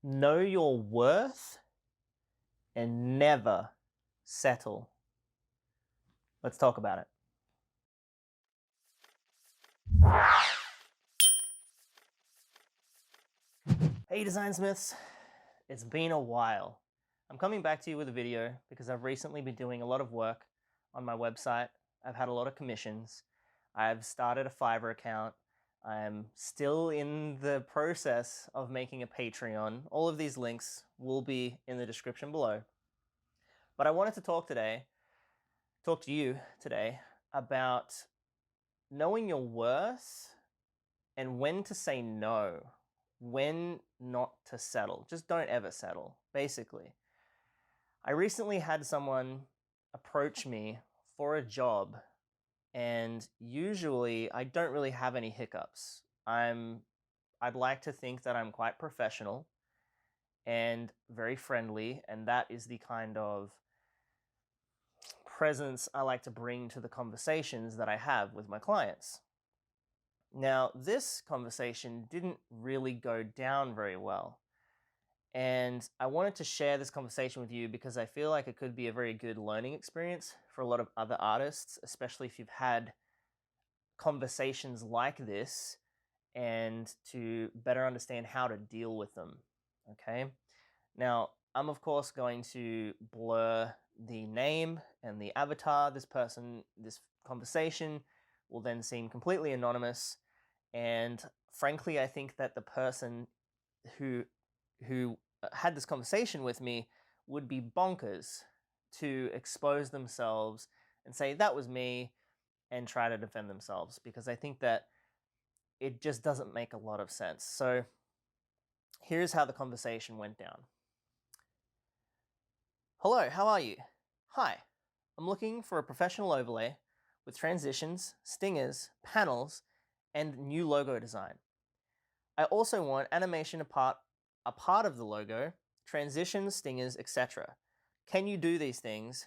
Know your worth and never settle. Let's talk about it. Hey Design Smiths, it's been a while. I'm coming back to you with a video because I've recently been doing a lot of work on my website. I've had a lot of commissions. I've started a Fiverr account. I'm still in the process of making a Patreon. All of these links will be in the description below. But I wanted to talk to you today about knowing your worth and when to say no, when not to settle. Just don't ever settle, basically. I recently had someone approach me for a job, and usually I don't really have any hiccups. I'd like to think that I'm quite professional and very friendly, and that is the kind of presence I like to bring to the conversations that I have with my clients. Now, this conversation didn't really go down very well. And I wanted to share this conversation with you because I feel like it could be a very good learning experience for a lot of other artists, especially if you've had conversations like this and to better understand how to deal with them. Okay. Now, I'm of course going to blur the name and the avatar. This conversation will then seem completely anonymous. And frankly, I think that the person who had this conversation with me would be bonkers to expose themselves and say that was me and try to defend themselves, because I think that it just doesn't make a lot of sense. So here's how the conversation went down. Hello, how are you? Hi, I'm looking for a professional overlay with transitions, stingers, panels, and new logo design. I also want animation a part of the logo, transitions, stingers, etc. Can you do these things?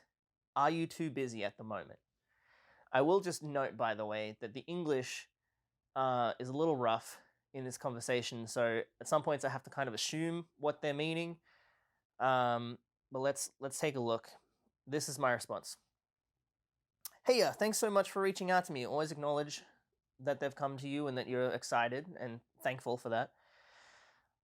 Are you too busy at the moment? I will just note, by the way, that the English is a little rough in this conversation, so at some points I have to kind of assume what they're meaning. But let's take a look. This is my response. Hey, thanks so much for reaching out to me. Always acknowledge that they've come to you and that you're excited and thankful for that.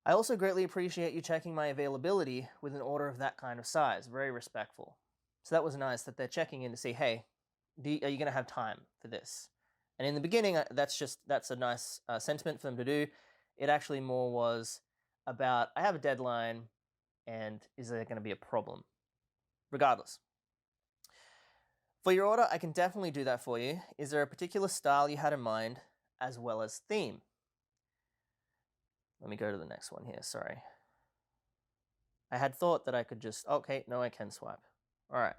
I also greatly appreciate you checking my availability with an order of that kind of size. Very respectful. So that was nice that they're checking in to see, hey, are you going to have time for this? And in the beginning, that's a nice sentiment for them to do. It actually more was about, I have a deadline, and is there going to be a problem? Regardless. For your order, I can definitely do that for you. Is there a particular style you had in mind, as well as theme? Let me go to the next one here, sorry. I had thought that I could just, okay, no, I can swipe. All right.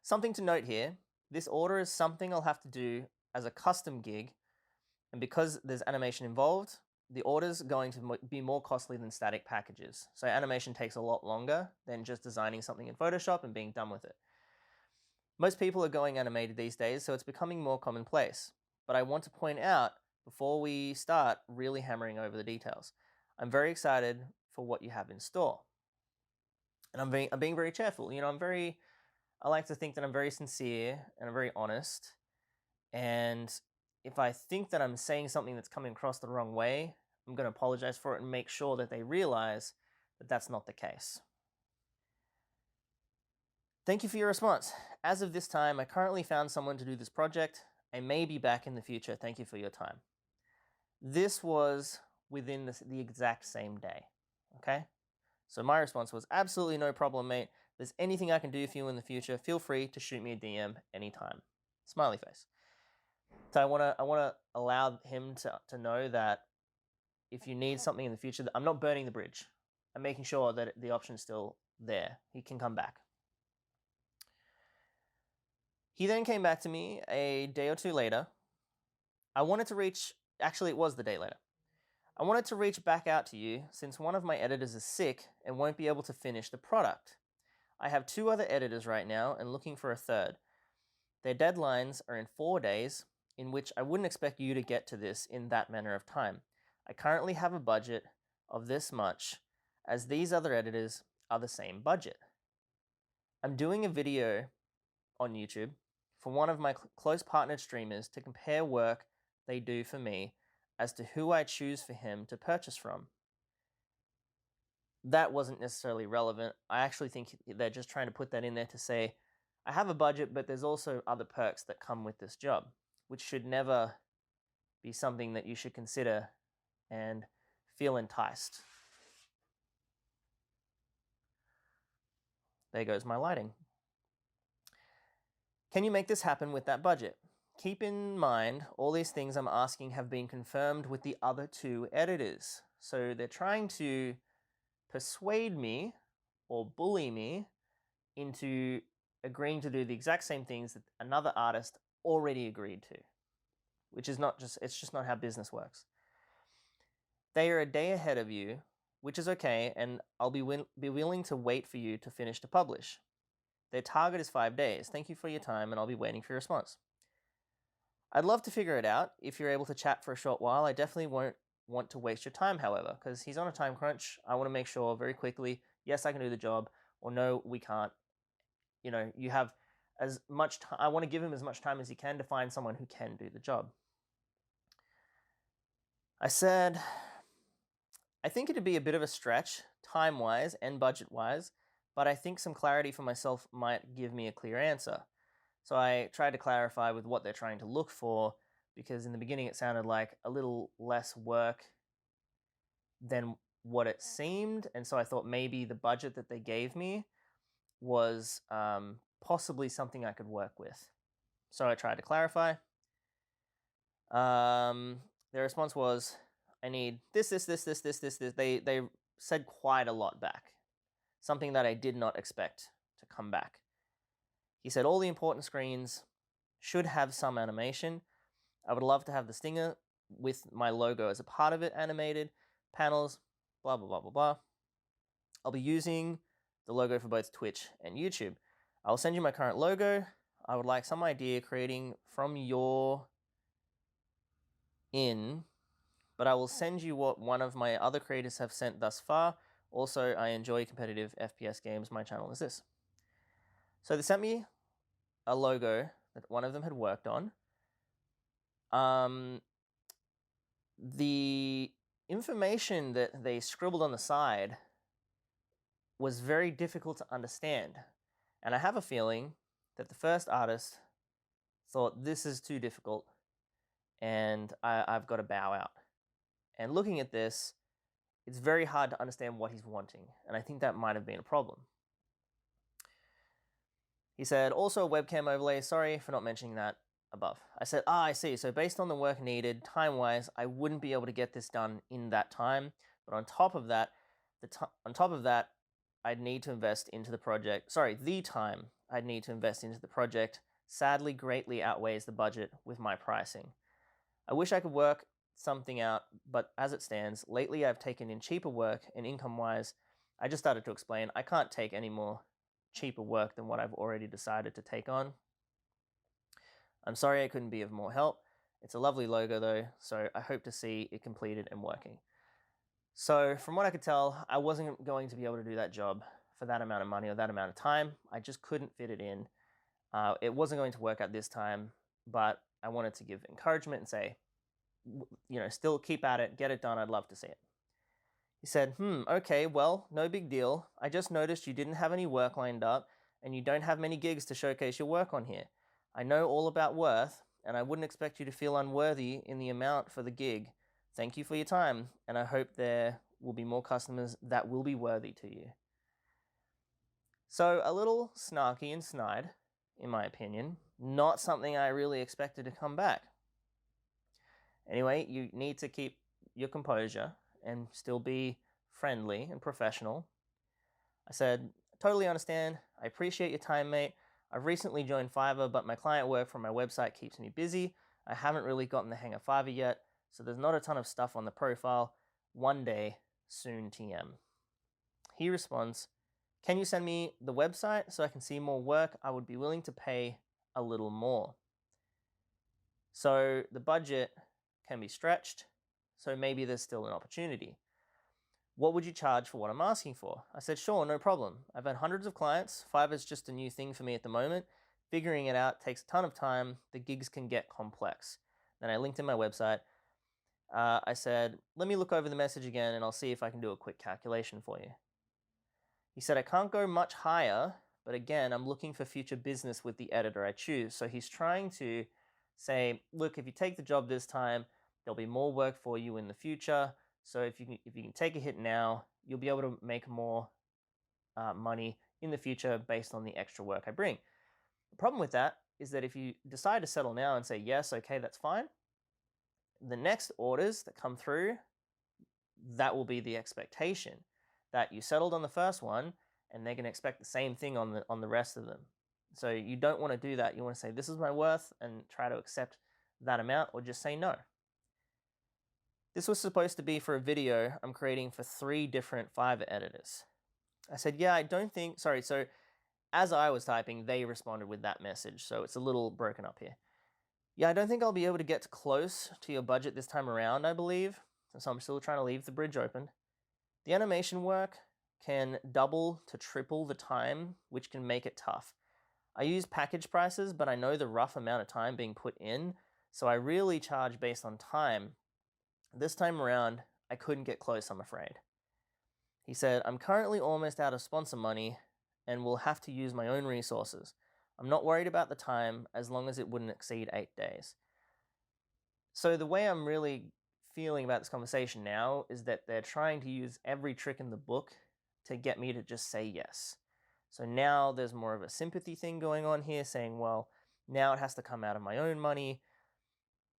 Something to note here, this order is something I'll have to do as a custom gig, and because there's animation involved, the order's going to be more costly than static packages. So animation takes a lot longer than just designing something in Photoshop and being done with it. Most people are going animated these days, so it's becoming more commonplace. But I want to point out, before we start really hammering over the details, I'm very excited for what you have in store. And I'm being very cheerful. You know, I like to think that I'm very sincere and I'm very honest. And if I think that I'm saying something that's coming across the wrong way, I'm going to apologize for it and make sure that they realize that that's not the case. Thank you for your response. As of this time, I currently found someone to do this project. I may be back in the future. Thank you for your time. This was within the exact same day, okay? So my response was, absolutely no problem, mate. If there's anything I can do for you in the future, feel free to shoot me a DM anytime. Smiley face. So I want to allow him to know that if you need something in the future, I'm not burning the bridge. I'm making sure that the option's still there. He can come back. He then came back to me a day or two later. Actually, it was the day later. I wanted to reach back out to you since one of my editors is sick and won't be able to finish the product. I have 2 other editors right now and looking for a third. Their deadlines are in 4 days, in which I wouldn't expect you to get to this in that manner of time. I currently have a budget of this much, as these other editors are the same budget. I'm doing a video on YouTube for one of my close partnered streamers to compare work they do for me as to who I choose for him to purchase from. That wasn't necessarily relevant. I actually think they're just trying to put that in there to say, I have a budget, but there's also other perks that come with this job, which should never be something that you should consider and feel enticed. There goes my lighting. Can you make this happen with that budget? Keep in mind, all these things I'm asking have been confirmed with the other two editors. So they're trying to persuade me or bully me into agreeing to do the exact same things that another artist already agreed to, which is it's just not how business works. They are a day ahead of you, which is okay, and I'll be willing to wait for you to finish to publish. Their target is 5 days. Thank you for your time, and I'll be waiting for your response. I'd love to figure it out if you're able to chat for a short while. I definitely won't want to waste your time, however, because he's on a time crunch. I want to make sure very quickly, yes, I can do the job, or no, we can't. You have as much time. I want to give him as much time as he can to find someone who can do the job. I said, I think it'd be a bit of a stretch, time-wise and budget-wise, but I think some clarity for myself might give me a clear answer. So I tried to clarify with what they're trying to look for, because in the beginning it sounded like a little less work than what it seemed, and so I thought maybe the budget that they gave me was possibly something I could work with. So I tried to clarify. Their response was, I need this. They said quite a lot back, something that I did not expect to come back. He said all the important screens should have some animation. I would love to have the stinger with my logo as a part of it animated, panels, blah, blah, blah, blah, blah. I'll be using the logo for both Twitch and YouTube. I'll send you my current logo. I would like some idea creating from your but I will send you what one of my other creators have sent thus far. Also, I enjoy competitive FPS games. My channel is this. So they sent me a logo that one of them had worked on. The information that they scribbled on the side was very difficult to understand. And I have a feeling that the first artist thought this is too difficult and I've got to bow out. And looking at this, it's very hard to understand what he's wanting. And I think that might have been a problem. He said, also a webcam overlay. Sorry for not mentioning that above. I said, I see. So based on the work needed, time-wise, I wouldn't be able to get this done in that time. But on top of that, I'd need to invest into the project. Sorry, the time I'd need to invest into the project sadly greatly outweighs the budget with my pricing. I wish I could work something out, but as it stands, lately I've taken in cheaper work, and income-wise, I just started to explain I can't take any more cheaper work than what I've already decided to take on. I'm sorry I couldn't be of more help. It's a lovely logo though, so I hope to see it completed and working. So from what I could tell, I wasn't going to be able to do that job for that amount of money or that amount of time. I just couldn't fit it in. It wasn't going to work out this time, but I wanted to give encouragement and say, still keep at it, get it done, I'd love to see it. He said, okay, well, no big deal. I just noticed you didn't have any work lined up and you don't have many gigs to showcase your work on here. I know all about worth, and I wouldn't expect you to feel unworthy in the amount for the gig. Thank you for your time, and I hope there will be more customers that will be worthy to you. So a little snarky and snide, in my opinion. Not something I really expected to come back. Anyway, you need to keep your composure and still be friendly and professional. I said, totally understand. I appreciate your time, mate. I've recently joined Fiverr, but my client work from my website keeps me busy. I haven't really gotten the hang of Fiverr yet, so there's not a ton of stuff on the profile. One day, soon TM. He responds, can you send me the website so I can see more work? I would be willing to pay a little more. So the budget can be stretched, so maybe there's still an opportunity. what would you charge for what I'm asking for? I said, sure, no problem. I've had hundreds of clients. Fiverr's just a new thing for me at the moment. Figuring it out takes a ton of time. The gigs can get complex. Then I linked in my website. I said, let me look over the message again and I'll see if I can do a quick calculation for you. He said, I can't go much higher, but again, I'm looking for future business with the editor I choose. So he's trying to say, look, if you take the job this time, there'll be more work for you in the future. So if you can take a hit now, you'll be able to make more money in the future based on the extra work I bring. The problem with that is that if you decide to settle now and say, yes, okay, that's fine, the next orders that come through, that will be the expectation that you settled on the first one and they're going to expect the same thing on the rest of them. So you don't want to do that. You want to say, this is my worth, and try to accept that amount, or just say no. This was supposed to be for a video I'm creating for 3 different Fiverr editors. I said, yeah, I don't think, sorry, so as I was typing, they responded with that message, so it's a little broken up here. Yeah, I don't think I'll be able to get close to your budget this time around, I believe, so I'm still trying to leave the bridge open. The animation work can double to triple the time, which can make it tough. I use package prices, but I know the rough amount of time being put in, so I really charge based on time. This time around, I couldn't get close, I'm afraid. He said, I'm currently almost out of sponsor money and will have to use my own resources. I'm not worried about the time as long as it wouldn't exceed 8 days. So the way I'm really feeling about this conversation now is that they're trying to use every trick in the book to get me to just say yes. So now there's more of a sympathy thing going on here, saying, well, now it has to come out of my own money,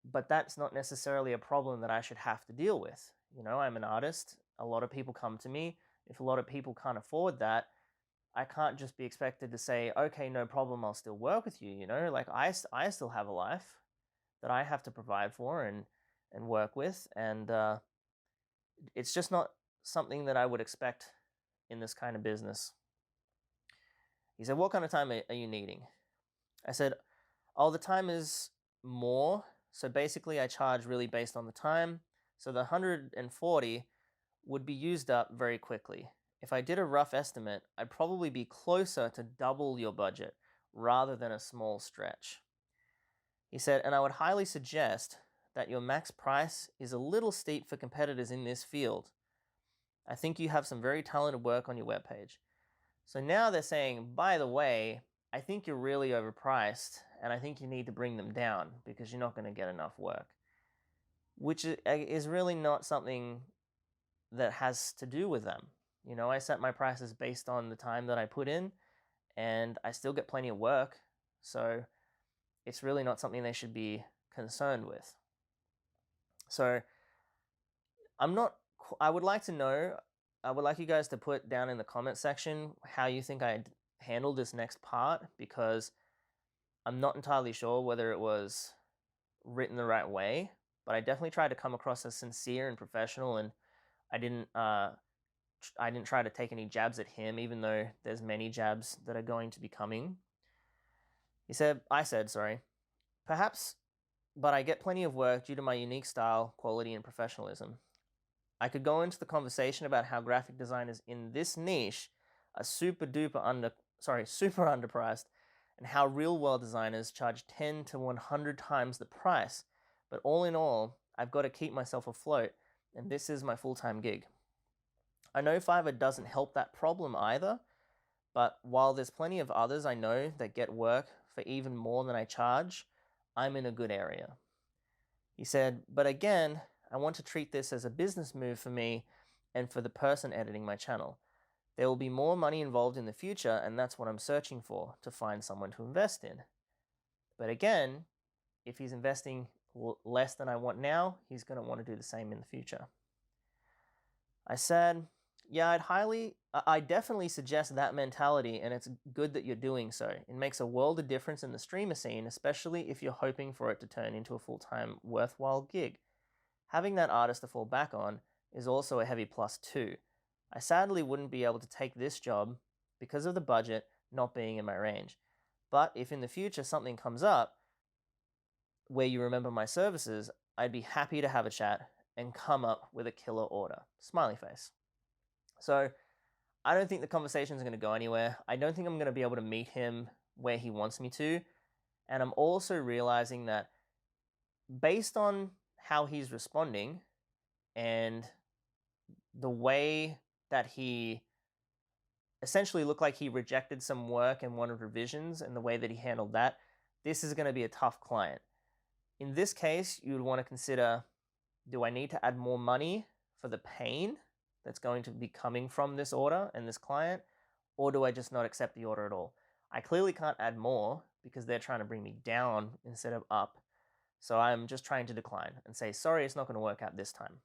but that's not necessarily a problem that I should have to deal with. You know, I'm an artist. A lot of people come to me. If a lot of people can't afford that, I can't just be expected to say, okay, no problem, I'll still work with you. You know, like I still have a life that I have to provide for and work with. And it's just not something that I would expect in this kind of business. He said, what kind of time are you needing? I said, oh, the time is more. So basically I charge really based on the time. So the 140 would be used up very quickly. If I did a rough estimate, I'd probably be closer to double your budget rather than a small stretch. He said, and I would highly suggest that your max price is a little steep for competitors in this field. I think you have some very talented work on your webpage. So now they're saying, by the way, I think you're really overpriced and I think you need to bring them down because you're not going to get enough work, which is really not something that has to do with them. You know, I set my prices based on the time that I put in and I still get plenty of work. So it's really not something they should be concerned with. So I would like to know, I would like you guys to put down in the comment section how you think I handled this next part, because I'm not entirely sure whether it was written the right way, but I definitely tried to come across as sincere and professional, and I didn't try to take any jabs at him, even though there's many jabs that are going to be coming. I said, perhaps, but I get plenty of work due to my unique style, quality, and professionalism. I could go into the conversation about how graphic designers in this niche are super underpriced, and how real world designers charge 10 to 100 times the price. But all in all, I've got to keep myself afloat, and this is my full-time gig. I know Fiverr doesn't help that problem either, but while there's plenty of others I know that get work for even more than I charge, I'm in a good area. He said, but again, I want to treat this as a business move for me and for the person editing my channel. There will be more money involved in the future, and that's what I'm searching for, to find someone to invest in. But again, if he's investing less than I want now, he's going to want to do the same in the future. I said, yeah, I definitely suggest that mentality, and it's good that you're doing so. It makes a world of difference in the streamer scene, especially if you're hoping for it to turn into a full-time, worthwhile gig. Having that artist to fall back on is also a heavy plus too. I sadly wouldn't be able to take this job because of the budget not being in my range. But if in the future something comes up where you remember my services, I'd be happy to have a chat and come up with a killer order. Smiley face. So I don't think the conversation is going to go anywhere. I don't think I'm going to be able to meet him where he wants me to. And I'm also realizing that based on how he's responding and the way that he essentially looked like he rejected some work and wanted revisions, and the way that he handled that, this is going to be a tough client. In this case, you would want to consider, do I need to add more money for the pain that's going to be coming from this order and this client, or do I just not accept the order at all? I clearly can't add more because they're trying to bring me down instead of up. So I'm just trying to decline and say, sorry, it's not going to work out this time.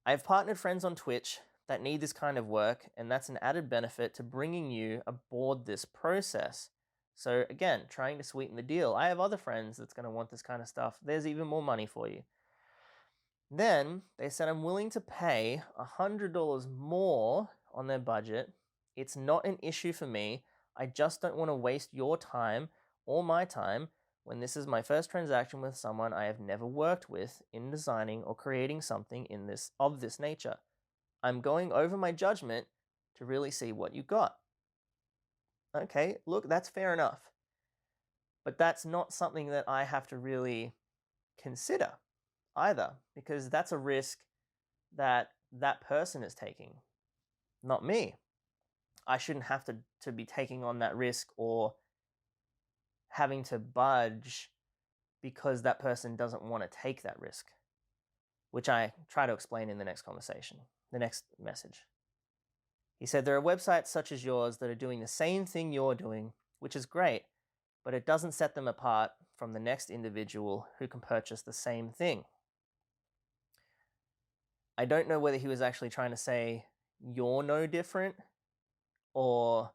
I've partnered friends on Twitch that need this kind of work, and that's an added benefit to bringing you aboard this process. So again, trying to sweeten the deal. I have other friends that's going to want this kind of stuff. There's even more money for you. Then they said, I'm willing to pay $100 more on their budget. It's not an issue for me. I just don't want to waste your time or my time when this is my first transaction with someone I have never worked with in designing or creating something of this nature. I'm going over my judgment to really see what you got. Okay, look, that's fair enough. But that's not something that I have to really consider either, because that's a risk that that person is taking, not me. I shouldn't have to be taking on that risk or having to budge because that person doesn't want to take that risk, which I try to explain in the next conversation, the next message. He said, there are websites such as yours that are doing the same thing you're doing, which is great, but it doesn't set them apart from the next individual who can purchase the same thing. I don't know whether he was actually trying to say you're no different, or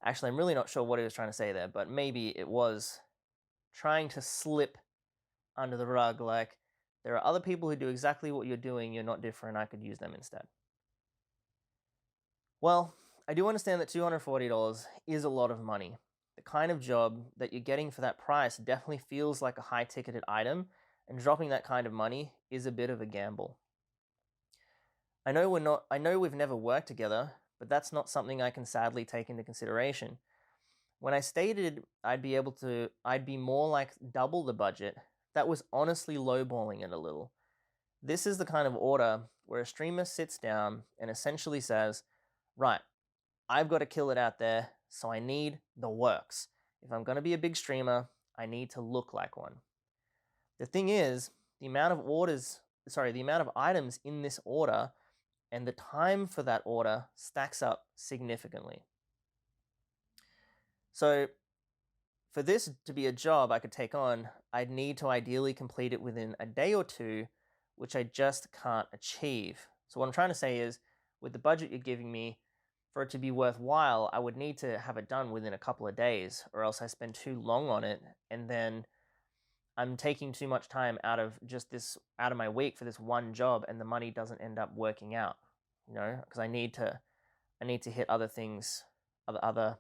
actually I'm really not sure what he was trying to say there, but maybe it was trying to slip under the rug, like, there are other people who do exactly what you're doing, you're not different, I could use them instead. Well, I do understand that $240 is a lot of money. The kind of job that you're getting for that price definitely feels like a high-ticketed item, and dropping that kind of money is a bit of a gamble. I know we've never worked together, but that's not something I can sadly take into consideration. When I stated I'd be more like double the budget, that was honestly lowballing it a little. This is the kind of order where a streamer sits down and essentially says, right, I've got to kill it out there, so I need the works. If I'm going to be a big streamer, I need to look like one. The thing is, the amount of items in this order and the time for that order stacks up significantly. So for this to be a job I could take on, I'd need to ideally complete it within a day or two, which I just can't achieve. So what I'm trying to say is, with the budget you're giving me, for it to be worthwhile, I would need to have it done within a couple of days, or else I spend too long on it, and then I'm taking too much time out of my week for this one job, and the money doesn't end up working out, because I need to hit other things, I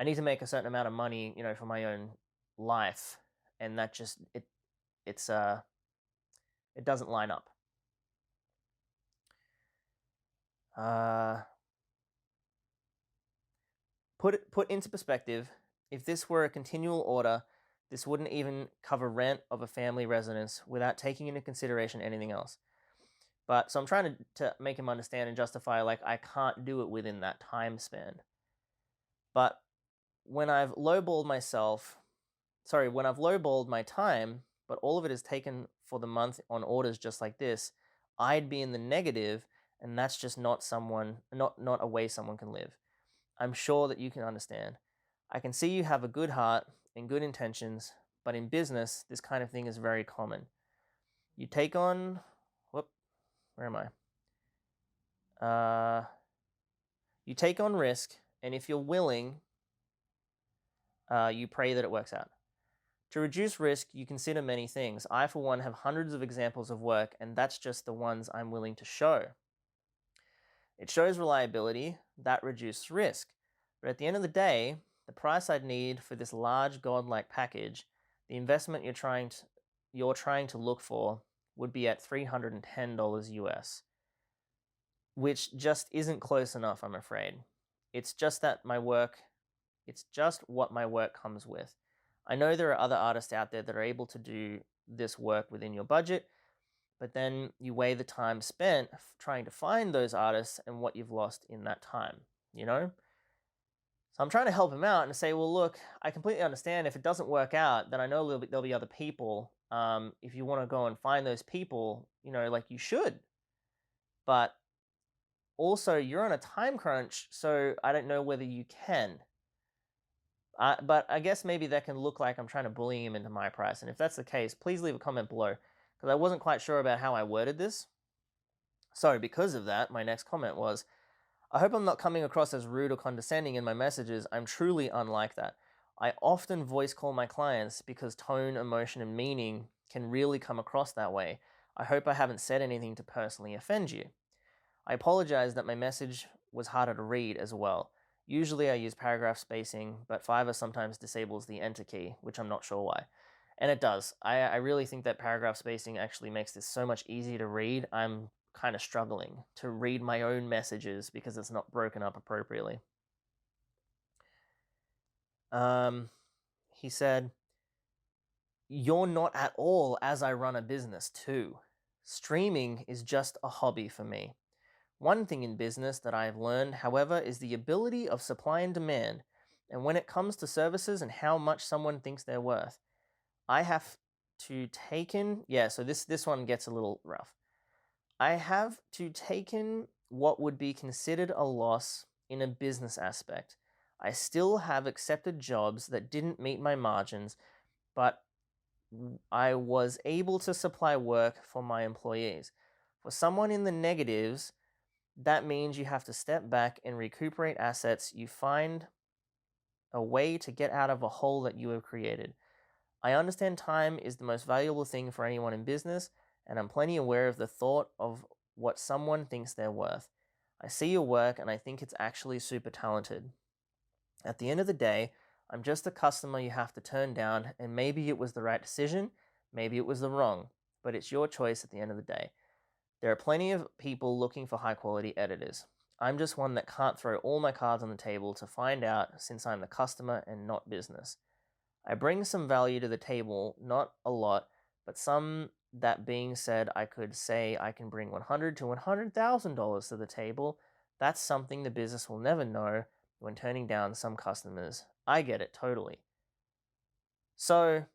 need to make a certain amount of money, for my own life, and that just it doesn't line up. Put into perspective, if this were a continual order, this wouldn't even cover rent of a family residence without taking into consideration anything else. But so I'm trying to make him understand and justify, like, I can't do it within that time span. But when I've lowballed my time, but all of it is taken for the month on orders just like this, I'd be in the negative, and that's just not a way someone can live. I'm sure that you can understand. I can see you have a good heart and good intentions, but in business, this kind of thing is very common. You take on, you take on risk, and if you're willing, you pray that it works out. To reduce risk, you consider many things. I, for one, have hundreds of examples of work, and that's just the ones I'm willing to show. It shows reliability, that reduces risk. But at the end of the day, the price I'd need for this large godlike package, the investment you're trying to look for, would be at $310 US, which just isn't close enough, I'm afraid. It's just that it's just what my work comes with. I know there are other artists out there that are able to do this work within your budget, but then you weigh the time spent trying to find those artists and what you've lost in that time, you know? So I'm trying to help him out and say, well, look, I completely understand if it doesn't work out, then I know there'll be other people. If you want to go and find those people, like you should. But also, you're on a time crunch, so I don't know whether you can. But I guess maybe that can look like I'm trying to bully him into my price. And if that's the case, please leave a comment below, because I wasn't quite sure about how I worded this. So because of that, my next comment was, I hope I'm not coming across as rude or condescending in my messages. I'm truly unlike that. I often voice call my clients because tone, emotion, and meaning can really come across that way. I hope I haven't said anything to personally offend you. I apologize that my message was harder to read as well. Usually I use paragraph spacing, but Fiverr sometimes disables the enter key, which I'm not sure why. And it does. I really think that paragraph spacing actually makes this so much easier to read. I'm kind of struggling to read my own messages because it's not broken up appropriately. He said, "You're not at all, as I run a business too. Streaming is just a hobby for me. One thing in business that I have learned, however, is the ability of supply and demand, and when it comes to services and how much someone thinks they're worth, I have to take in..." Yeah, so this one gets a little rough. "I have to take in what would be considered a loss in a business aspect. I still have accepted jobs that didn't meet my margins, but I was able to supply work for my employees. For someone in the negatives, that means you have to step back and recuperate assets. You find a way to get out of a hole that you have created. I understand time is the most valuable thing for anyone in business, and I'm plenty aware of the thought of what someone thinks they're worth. I see your work and I think it's actually super talented. At the end of the day, I'm just a customer you have to turn down, and maybe it was the right decision, maybe it was the wrong, but it's your choice at the end of the day. There are plenty of people looking for high quality editors. I'm just one that can't throw all my cards on the table to find out, since I'm the customer and not business. I bring some value to the table, not a lot, but some. That being said, I could say I can bring $100,000 to $100,000 to the table. That's something the business will never know when turning down some customers. I get it totally." So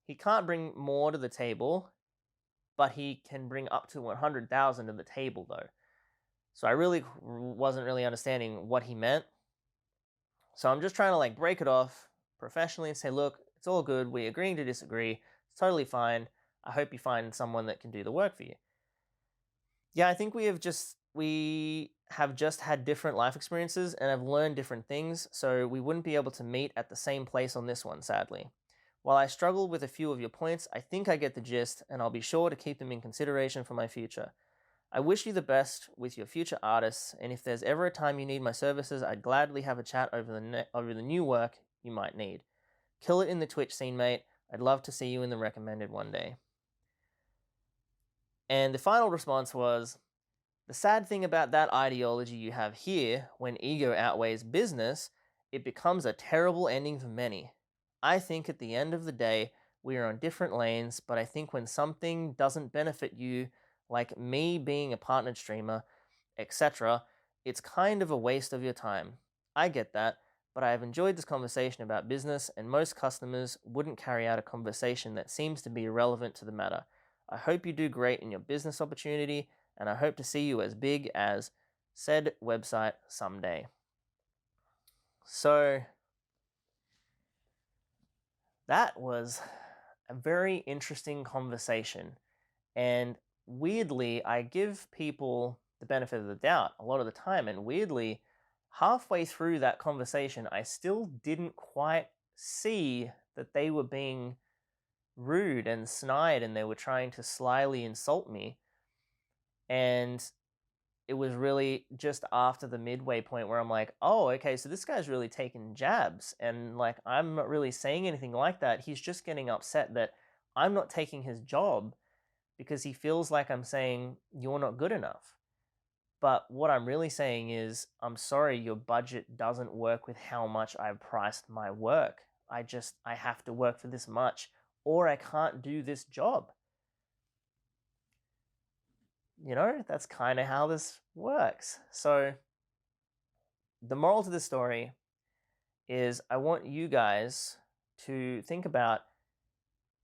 he can't bring more to the table, but he can bring up to 100,000 to the table though. So I really wasn't really understanding what he meant. So I'm just trying to break it off professionally and say, look, it's all good. We're agreeing to disagree. It's totally fine. I hope you find someone that can do the work for you. Yeah, I think we have just had different life experiences and have learned different things, so we wouldn't be able to meet at the same place on this one, sadly. While I struggle with a few of your points, I think I get the gist, and I'll be sure to keep them in consideration for my future. I wish you the best with your future artists, and if there's ever a time you need my services, I'd gladly have a chat over the new work you might need. Kill it in the Twitch scene, mate. I'd love to see you in the recommended one day. And the final response was, "The sad thing about that ideology you have here, when ego outweighs business, it becomes a terrible ending for many. I think at the end of the day, we are on different lanes, but I think when something doesn't benefit you, like me being a partnered streamer, etc., it's kind of a waste of your time. I get that, but I have enjoyed this conversation about business, and most customers wouldn't carry out a conversation that seems to be irrelevant to the matter. I hope you do great in your business opportunity, and I hope to see you as big as said website someday." So that was a very interesting conversation. And weirdly, I give people the benefit of the doubt a lot of the time. And weirdly, halfway through that conversation, I still didn't quite see that they were being rude and snide and they were trying to slyly insult me. And it was really just after the midway point where I'm like, oh, okay, so this guy's really taking jabs. And I'm not really saying anything like that. He's just getting upset that I'm not taking his job because he feels like I'm saying you're not good enough. But what I'm really saying is, I'm sorry, your budget doesn't work with how much I've priced my work. I have to work for this much, or I can't do this job. You know, that's kind of how this works. So the moral to the story is I want you guys to think about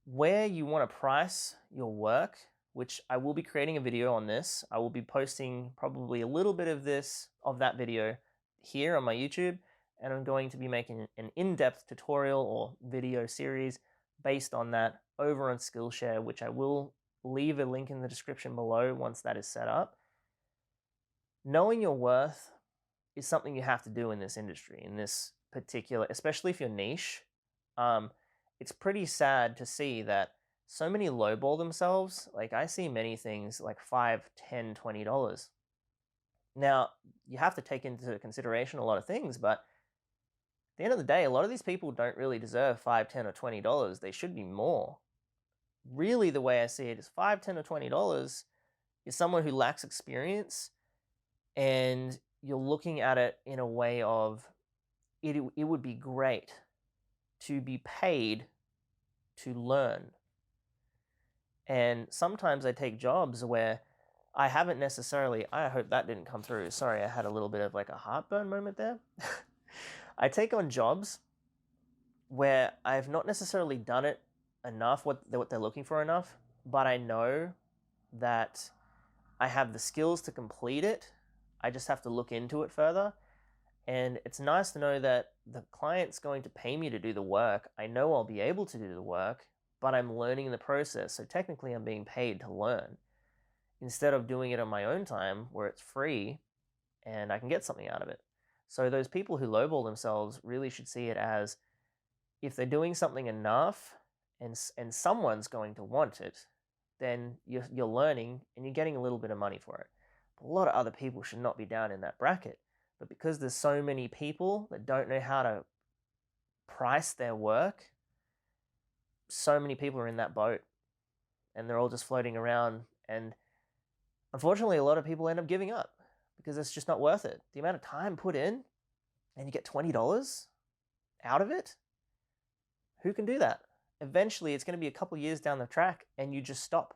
where you want to price your work, which I will be creating a video on this. I will be posting probably a little bit of that video here on my YouTube, and I'm going to be making an in-depth tutorial or video series based on that over on Skillshare, which I will leave a link in the description below once that is set up. Knowing your worth is something you have to do in this industry, in this particular, especially if you're niche. It's pretty sad to see that so many lowball themselves. Like, I see many things like $5, $10, $20. Now, you have to take into consideration a lot of things, but at the end of the day, a lot of these people don't really deserve $5, $10, or $20. They should be more. Really, the way I see it is $5, $10, or $20 is someone who lacks experience, and you're looking at it in a way of it would be great to be paid to learn. And sometimes I take jobs where I haven't necessarily, I hope that didn't come through. Sorry, I had a little bit of like a heartburn moment there. I take on jobs where I've not necessarily done it enough, what they're looking for enough, but I know that I have the skills to complete it. I just have to look into it further. And it's nice to know that the client's going to pay me to do the work. I know I'll be able to do the work, but I'm learning in the process. So technically I'm being paid to learn instead of doing it on my own time where it's free and I can get something out of it. So those people who lowball themselves really should see it as, if they're doing something enough and someone's going to want it, then you're learning and you're getting a little bit of money for it. But a lot of other people should not be down in that bracket. But because there's so many people that don't know how to price their work, so many people are in that boat and they're all just floating around. And unfortunately, a lot of people end up giving up because it's just not worth it. The amount of time put in and you get $20 out of it, who can do that? Eventually, it's going to be a couple years down the track and you just stop.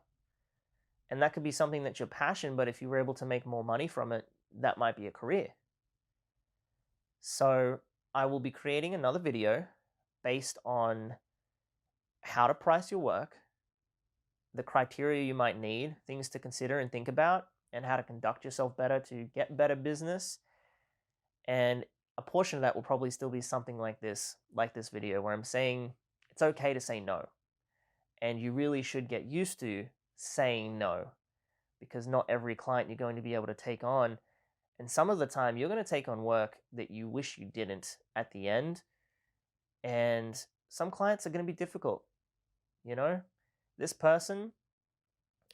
And that could be something that's your passion, but if you were able to make more money from it, that might be a career. So I will be creating another video based on how to price your work, the criteria you might need, things to consider and think about, and how to conduct yourself better to get better business. And a portion of that will probably still be something like this video where I'm saying it's okay to say no. And you really should get used to saying no, because not every client you're going to be able to take on. And some of the time you're going to take on work that you wish you didn't at the end. And some clients are going to be difficult. You know, this person,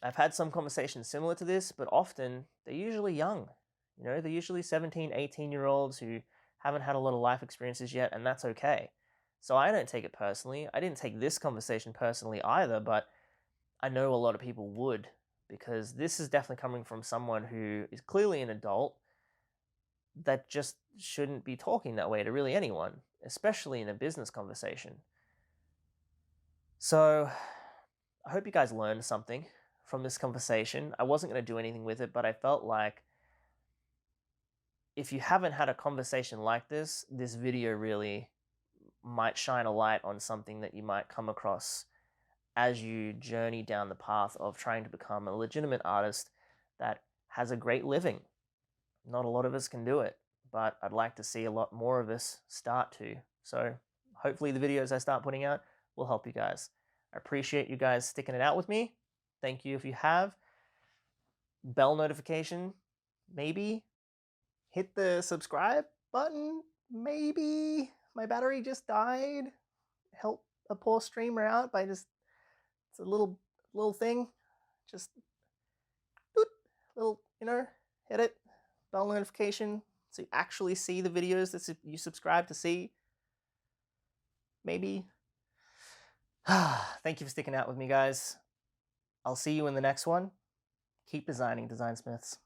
I've had some conversations similar to this, but often they're usually young. You know, they're usually 17, 18-year-olds who haven't had a lot of life experiences yet, and that's okay. So I don't take it personally. I didn't take this conversation personally either, but I know a lot of people would, because this is definitely coming from someone who is clearly an adult that just shouldn't be talking that way to really anyone, especially in a business conversation. So I hope you guys learned something from this conversation. I wasn't going to do anything with it, but I felt like if you haven't had a conversation like this video really might shine a light on something that you might come across as you journey down the path of trying to become a legitimate artist that has a great living. Not a lot of us can do it, but I'd like to see a lot more of us start to. So hopefully the videos I start putting out will help you guys. I appreciate you guys sticking it out with me. Thank you if you have. Bell notification, maybe. Hit the subscribe button, maybe. My battery just died. Help a poor streamer out by just, it's a little thing. Just, boop, little, hit it. Bell notification so you actually see the videos that you subscribe to see. Maybe. Thank you for sticking out with me, guys. I'll see you in the next one. Keep designing, Design Smiths.